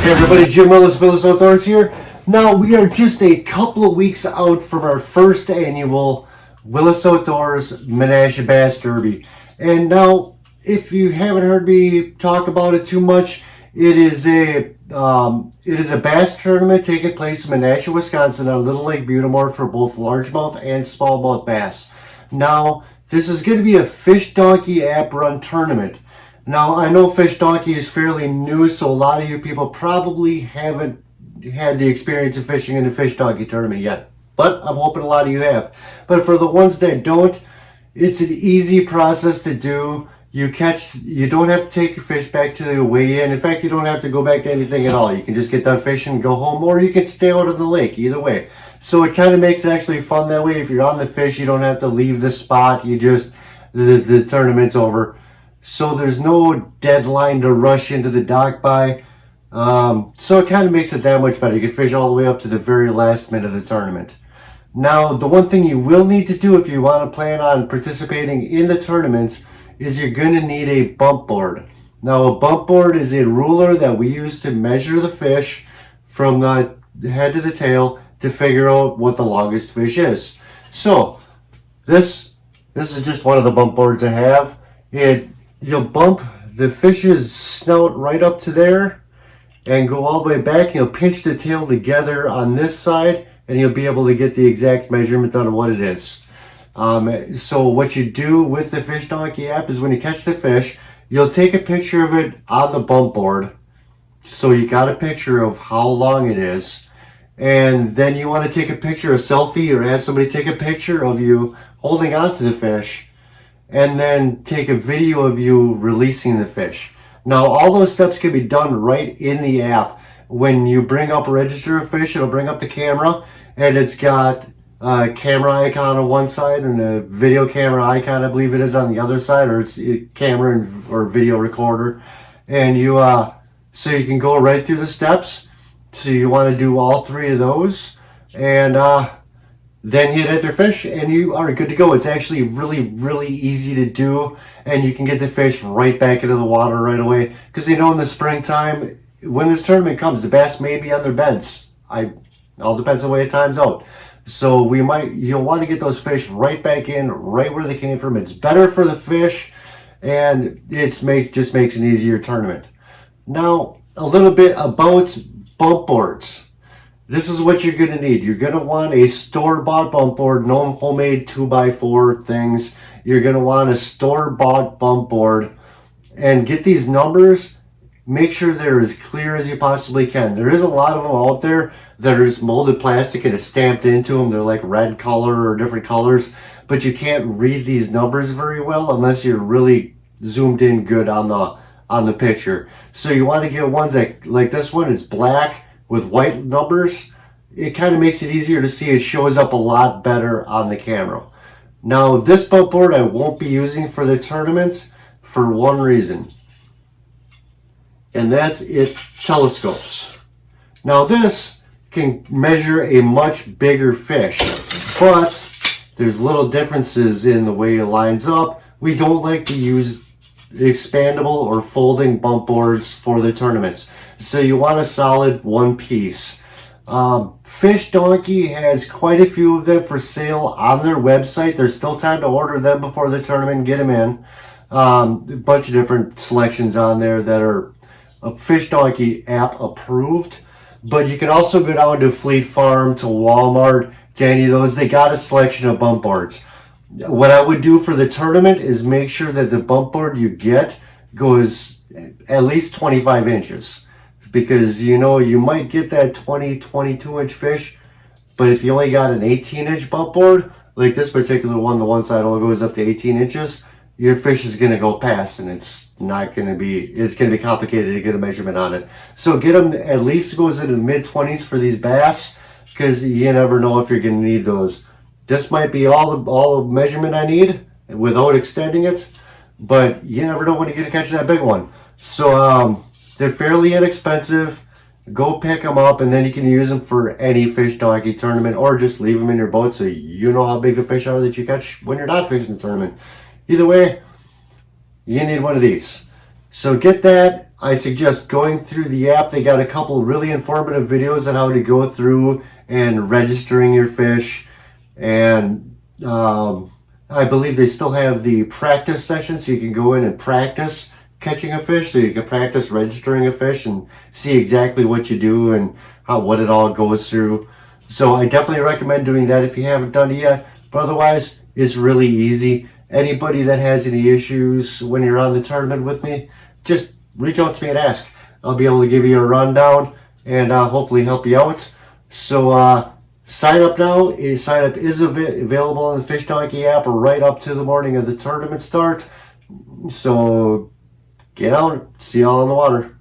Hey everybody, Jim Willis Outdoors here. Now we are just a couple of weeks out from our first annual Willis Outdoors Menasha Bass Derby. And now, if you haven't heard me talk about it too much, it is a bass tournament taking place in Menasha, Wisconsin on Little Lake Butamore for both largemouth and smallmouth bass. Now, this is going to be a FishDonkey app run tournament. Now, I know FishDonkey is fairly new, so a lot of you people probably haven't had the experience of fishing in a FishDonkey tournament yet. But I'm hoping a lot of you have. But for the ones that don't, it's an easy process to do. You don't have to take your fish back to the weigh-in. In fact, you don't have to go back to anything at all. You can just get done fishing and go home, or you can stay out on the lake, either way. So it kind of makes it actually fun that way. If you're on the fish, you don't have to leave the spot. The tournament's over. So there's no deadline to rush into the dock by. So it kind of makes it that much better. You can fish all the way up to the very last minute of the tournament. Now, the one thing you will need to do if you want to plan on participating in the tournaments is you're going to need a bump board. Now, a bump board is a ruler that we use to measure the fish from the head to the tail to figure out what the longest fish is. So, this is just one of the bump boards I have. You'll bump the fish's snout right up to there and go all the way back. You'll pinch the tail together on this side and you'll be able to get the exact measurement on what it is. So what you do with the FishDonkey app is when you catch the fish, you'll take a picture of it on the bump board. So you got a picture of how long it is. And then you want to take a picture, a selfie, or have somebody take a picture of you holding on to the fish, and then take a video of you releasing the fish. Now, all those steps can be done right in the app. When you bring up register a fish, it'll bring up the camera, and it's got a camera icon on one side and a video camera icon, I believe it is, on the other side, or it's a camera or video recorder. And so you can go right through the steps. So you want to do all three of those, and then hit enter fish and you are good to go. It's actually really easy to do, and you can get the fish right back into the water right away, because in the springtime when this tournament comes, the bass may be on their beds. All depends on the way it times out. So you'll want to get those fish right back in, right where they came from. It's better for the fish, and just makes an easier tournament. Now, a little bit about bump boards. This is what you're going to need. You're going to want a store-bought bump board, no homemade 2x4 things. You're going to want a store-bought bump board. And get these numbers, make sure they're as clear as you possibly can. There is a lot of them out there that are molded plastic and it's stamped into them. They're like red color or different colors. But you can't read these numbers very well unless you're really zoomed in good on the picture. So you want to get ones like this one is black with white numbers. It kind of makes it easier to see. It shows up a lot better on the camera. Now, this bump board I won't be using for the tournaments for one reason, and that's it telescopes. Now, this can measure a much bigger fish, but there's little differences in the way it lines up. We don't like to use expandable or folding bump boards for the tournaments. So you want a solid one piece. FishDonkey has quite a few of them for sale on their website. There's still time to order them before the tournament and get them in. A bunch of different selections on there that are FishDonkey app approved. But you can also go down to Fleet Farm, to Walmart, to any of those. They got a selection of bump boards. What I would do for the tournament is make sure that the bump board you get goes at least 25 inches. Because you might get that 22 inch fish, but if you only got an 18 inch bump board, like this particular one, the one side only goes up to 18 inches, your fish is going to go past, and it's going to be complicated to get a measurement on it. So get them, at least goes into the mid 20s for these bass, because you never know if you're going to need those. This might be all the measurement I need without extending it, but you never know when you're going to catch that big one. So they're fairly inexpensive. Go pick them up, and then you can use them for any FishDonkey tournament, or just leave them in your boat so you know how big the fish are that you catch when you're not fishing the tournament. Either way, you need one of these. So get that. I suggest going through the app. They got a couple really informative videos on how to go through and registering your fish. And I believe they still have the practice session, so you can go in and practice catching a fish. So you can practice registering a fish and see exactly what you do and what it all goes through. So I definitely recommend doing that if you haven't done it yet. But otherwise, it's really easy. Anybody that has any issues when you're on the tournament with me, just reach out to me and ask. I'll be able to give you a rundown and hopefully help you out. So sign up now. Sign up is available in the FishDonkey app right up to the morning of the tournament start. So get out, see y'all on the water.